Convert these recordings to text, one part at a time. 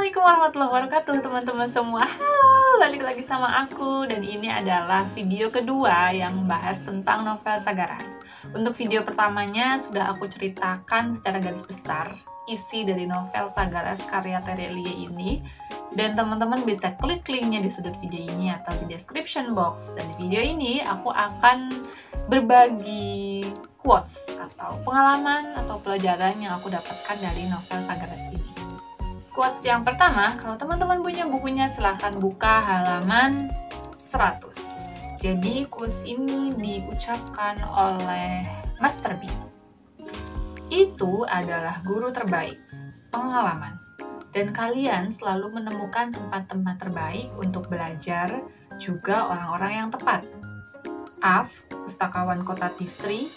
Assalamualaikum warahmatullahi wabarakatuh teman-teman semua. Halo, balik lagi sama aku. Dan ini adalah video kedua yang membahas tentang novel Sagaras. Untuk video pertamanya sudah aku ceritakan secara garis besar isi dari novel Sagaras karya Terelie ini. Dan teman-teman bisa klik linknya di sudut video ini atau di description box. Dan di video ini aku akan berbagi quotes atau pengalaman atau pelajaran yang aku dapatkan dari novel Sagaras ini. Quotes yang pertama, kalau teman-teman punya bukunya silahkan buka halaman 100. Jadi quotes ini diucapkan oleh Master B. Itu adalah guru terbaik, pengalaman. Dan kalian selalu menemukan tempat-tempat terbaik untuk belajar, juga orang-orang yang tepat. Af, pustakawan kota Tisri,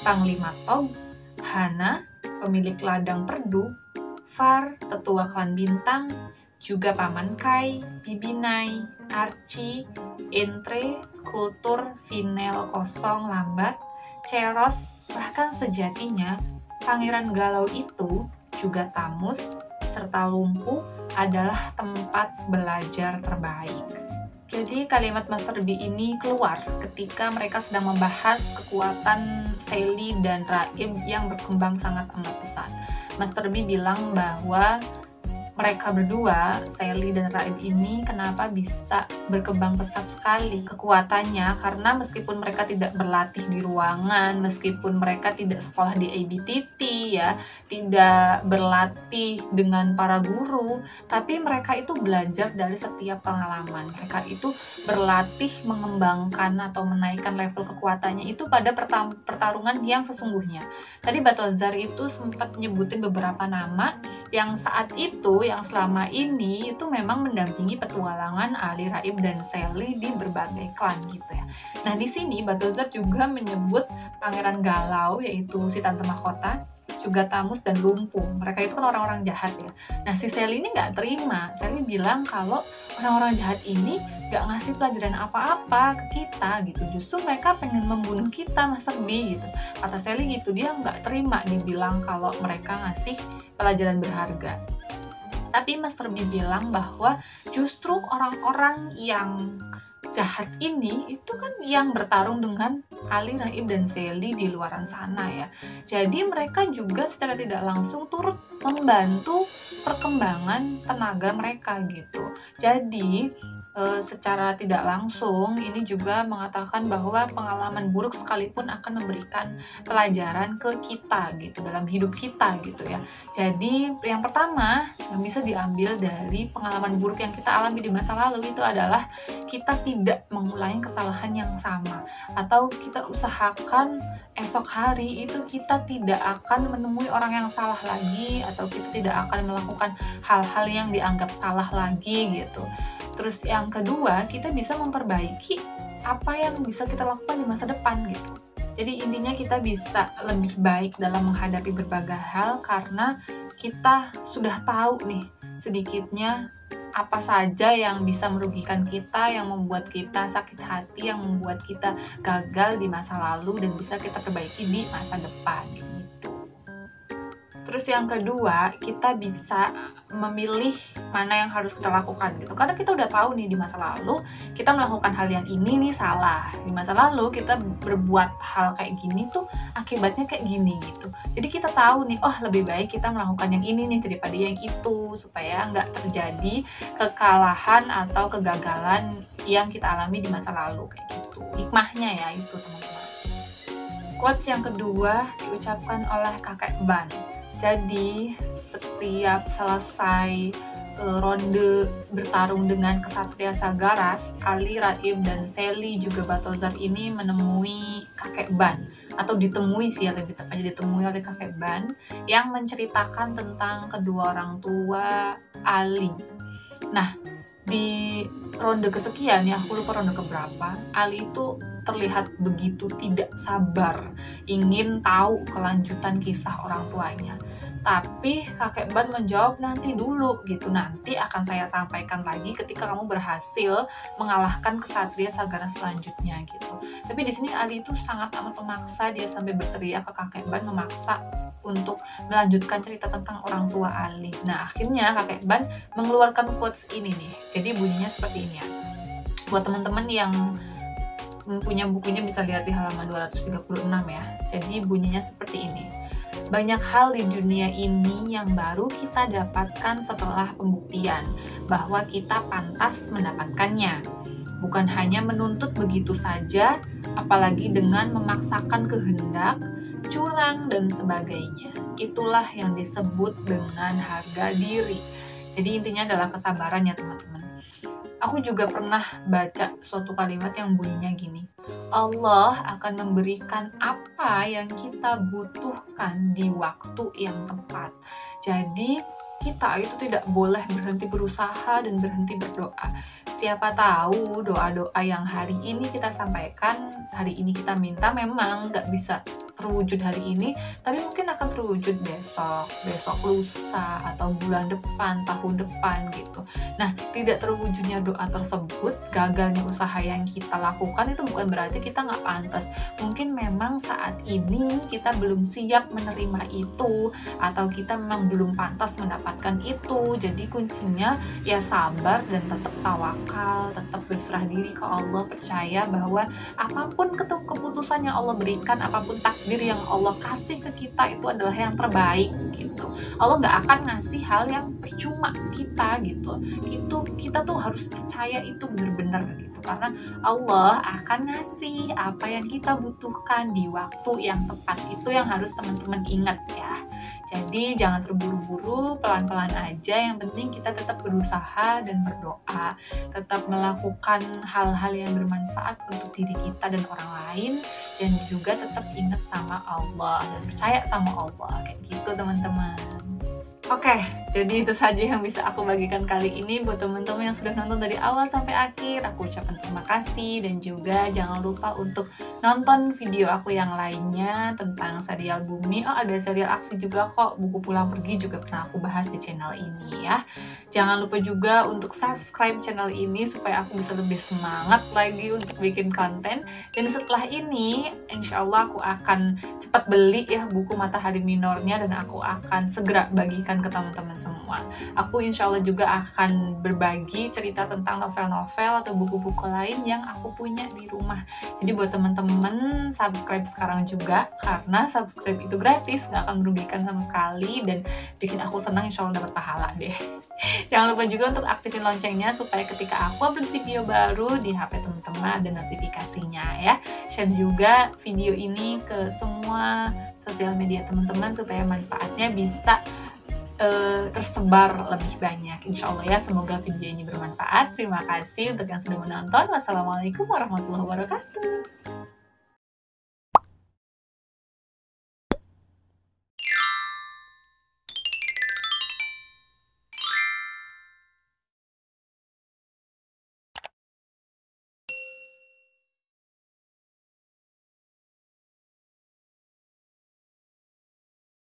Panglima Tog, Hana, pemilik ladang perdu, Far, tetua klan Bintang, juga Paman Kai, Bibinai, Archie, Entre, Kultur, Vinel, Kosong, Lambat, Ceros, bahkan sejatinya Pangeran Galau itu, juga Tamus, serta Lumpuh adalah tempat belajar terbaik. Jadi kalimat Master B ini keluar ketika mereka sedang membahas kekuatan Sally dan Raib yang berkembang sangat amat pesat. Master B bilang bahwa mereka berdua, Sally dan Raib ini, kenapa bisa berkembang pesat sekali kekuatannya, karena meskipun mereka tidak berlatih di ruangan, meskipun mereka tidak sekolah di ABTT ya, tidak berlatih dengan para guru, tapi mereka itu belajar dari setiap pengalaman. Mereka itu berlatih mengembangkan atau menaikkan level kekuatannya itu pada pertarungan yang sesungguhnya. Tadi Batozar itu sempat nyebutin beberapa nama yang saat itu, yang selama ini itu memang mendampingi petualangan Ali, Raib, dan Sally di berbagai klan gitu ya. Nah di sini Batozar juga menyebut Pangeran Galau, yaitu si Tante Mahkota, juga Tamus dan Lumpuh. Mereka itu kan orang-orang jahat ya. Nah si Sally ini nggak terima. Sally bilang kalau orang-orang jahat ini nggak ngasih pelajaran apa-apa ke kita gitu. Justru mereka pengen membunuh kita, Master B gitu. Kata Sally gitu, dia nggak terima dibilang kalau mereka ngasih pelajaran berharga. Tapi Master B bilang bahwa justru orang-orang yang jahat ini itu kan yang bertarung dengan Ali, Raib, dan Sally di luaran sana ya. Jadi mereka juga secara tidak langsung turut membantu perkembangan tenaga mereka gitu. Jadi secara tidak langsung ini juga mengatakan bahwa pengalaman buruk sekalipun akan memberikan pelajaran ke kita gitu dalam hidup kita gitu ya. Jadi yang pertama yang bisa diambil dari pengalaman buruk yang kita alami di masa lalu itu adalah kita tidak mengulangi kesalahan yang sama, atau kita usahakan esok hari itu kita tidak akan menemui orang yang salah lagi, atau kita tidak akan melakukan hal-hal yang dianggap salah lagi gitu. Terus yang kedua, kita bisa memperbaiki apa yang bisa kita lakukan di masa depan gitu. Jadi intinya kita bisa lebih baik dalam menghadapi berbagai hal karena kita sudah tahu nih sedikitnya apa saja yang bisa merugikan kita, yang membuat kita sakit hati, yang membuat kita gagal di masa lalu dan bisa kita perbaiki di masa depan gitu. Terus yang kedua, kita bisa memilih mana yang harus kita lakukan gitu. Karena kita udah tahu nih di masa lalu kita melakukan hal yang ini nih salah. Di masa lalu kita berbuat hal kayak gini tuh akibatnya kayak gini gitu. Jadi kita tahu nih, oh lebih baik kita melakukan yang ini nih daripada yang itu, supaya nggak terjadi kekalahan atau kegagalan yang kita alami di masa lalu kayak gitu. Hikmahnya ya itu teman-teman. Quotes yang kedua diucapkan oleh Kakek Ban. Jadi setiap selesai ronde bertarung dengan Kesatria Sagaras, Ali, Raib, dan Sally juga Batozar ini menemui Kakek Ban, atau ditemui sih ya, lebih tepatnya ditemui oleh Kakek Ban yang menceritakan tentang kedua orang tua Ali. Nah di ronde kesekian ya, aku lupa ronde keberapa, Ali itu terlihat begitu tidak sabar ingin tahu kelanjutan kisah orang tuanya. Tapi Kakek Ban menjawab nanti dulu gitu, nanti akan saya sampaikan lagi ketika kamu berhasil mengalahkan Kesatria Sagaras selanjutnya gitu. Tapi di sini Ali itu sangat amat memaksa, dia sampai berteriak ke Kakek Ban, memaksa untuk melanjutkan cerita tentang orang tua Ali. Nah, akhirnya kakek Ban mengeluarkan quotes ini nih. Jadi bunyinya seperti ini ya. Buat teman-teman yang punya bukunya bisa lihat di halaman 236 ya. Jadi bunyinya seperti ini. Banyak hal di dunia ini yang baru kita dapatkan setelah pembuktian bahwa kita pantas mendapatkannya. Bukan hanya menuntut begitu saja, apalagi dengan memaksakan kehendak, curang, dan sebagainya. Itulah yang disebut dengan harga diri. Jadi intinya adalah kesabaran ya teman-teman. Aku juga pernah baca suatu kalimat yang bunyinya gini. Allah akan memberikan apa yang kita butuhkan di waktu yang tepat. Jadi kita itu tidak boleh berhenti berusaha dan berhenti berdoa. Siapa tahu doa-doa yang hari ini kita sampaikan, hari ini kita minta memang nggak bisa terwujud hari ini, tapi mungkin akan terwujud besok lusa, atau bulan depan, tahun depan gitu. Nah, tidak terwujudnya doa tersebut, gagalnya usaha yang kita lakukan itu bukan berarti kita nggak pantas. Mungkin memang saat ini kita belum siap menerima itu, atau kita memang belum pantas mendapatkan itu. Jadi kuncinya ya sabar dan tetap tawakal, tetap berserah diri ke Allah, percaya bahwa apapun keputusan yang Allah berikan, apapun takdir yang Allah kasih ke kita itu adalah yang terbaik gitu. Allah nggak akan ngasih hal yang percuma kita gitu. Itu kita tuh harus percaya itu benar-benar gitu, karena Allah akan ngasih apa yang kita butuhkan di waktu yang tepat. Itu yang harus teman-teman ingat ya. Jadi jangan terburu-buru, pelan-pelan aja. Yang penting kita tetap berusaha dan berdoa, tetap melakukan hal-hal yang bermanfaat untuk diri kita dan orang lain, dan juga tetap ingat sama Allah dan percaya sama Allah, kayak gitu teman-teman. Oke, jadi itu saja yang bisa aku bagikan kali ini. Buat teman-teman yang sudah nonton dari awal sampai akhir, aku ucapkan terima kasih. Dan juga jangan lupa untuk nonton video aku yang lainnya tentang serial Bumi. Oh, ada serial aksi juga kok, Buku Pulang Pergi juga pernah aku bahas di channel ini ya. Jangan lupa juga untuk subscribe channel ini supaya aku bisa lebih semangat lagi untuk bikin konten. Dan setelah ini, insya Allah aku akan cepat beli ya buku Matahari Minornya, dan aku akan segera bagikan ke teman-teman semua. Aku insya Allah juga akan berbagi cerita tentang novel-novel atau buku-buku lain yang aku punya di rumah. Jadi buat teman-teman, subscribe sekarang juga, karena subscribe itu gratis, nggak akan merugikan sama sekali, dan bikin aku senang, insya Allah dapat pahala deh. Jangan lupa juga untuk aktifin loncengnya supaya ketika aku upload video baru di HP teman-teman ada notifikasinya ya. Share juga video ini ke semua sosial media teman-teman supaya manfaatnya bisa tersebar lebih banyak, insya Allah ya. Semoga video ini bermanfaat. Terima kasih untuk yang sudah menonton. Wassalamualaikum warahmatullahi wabarakatuh.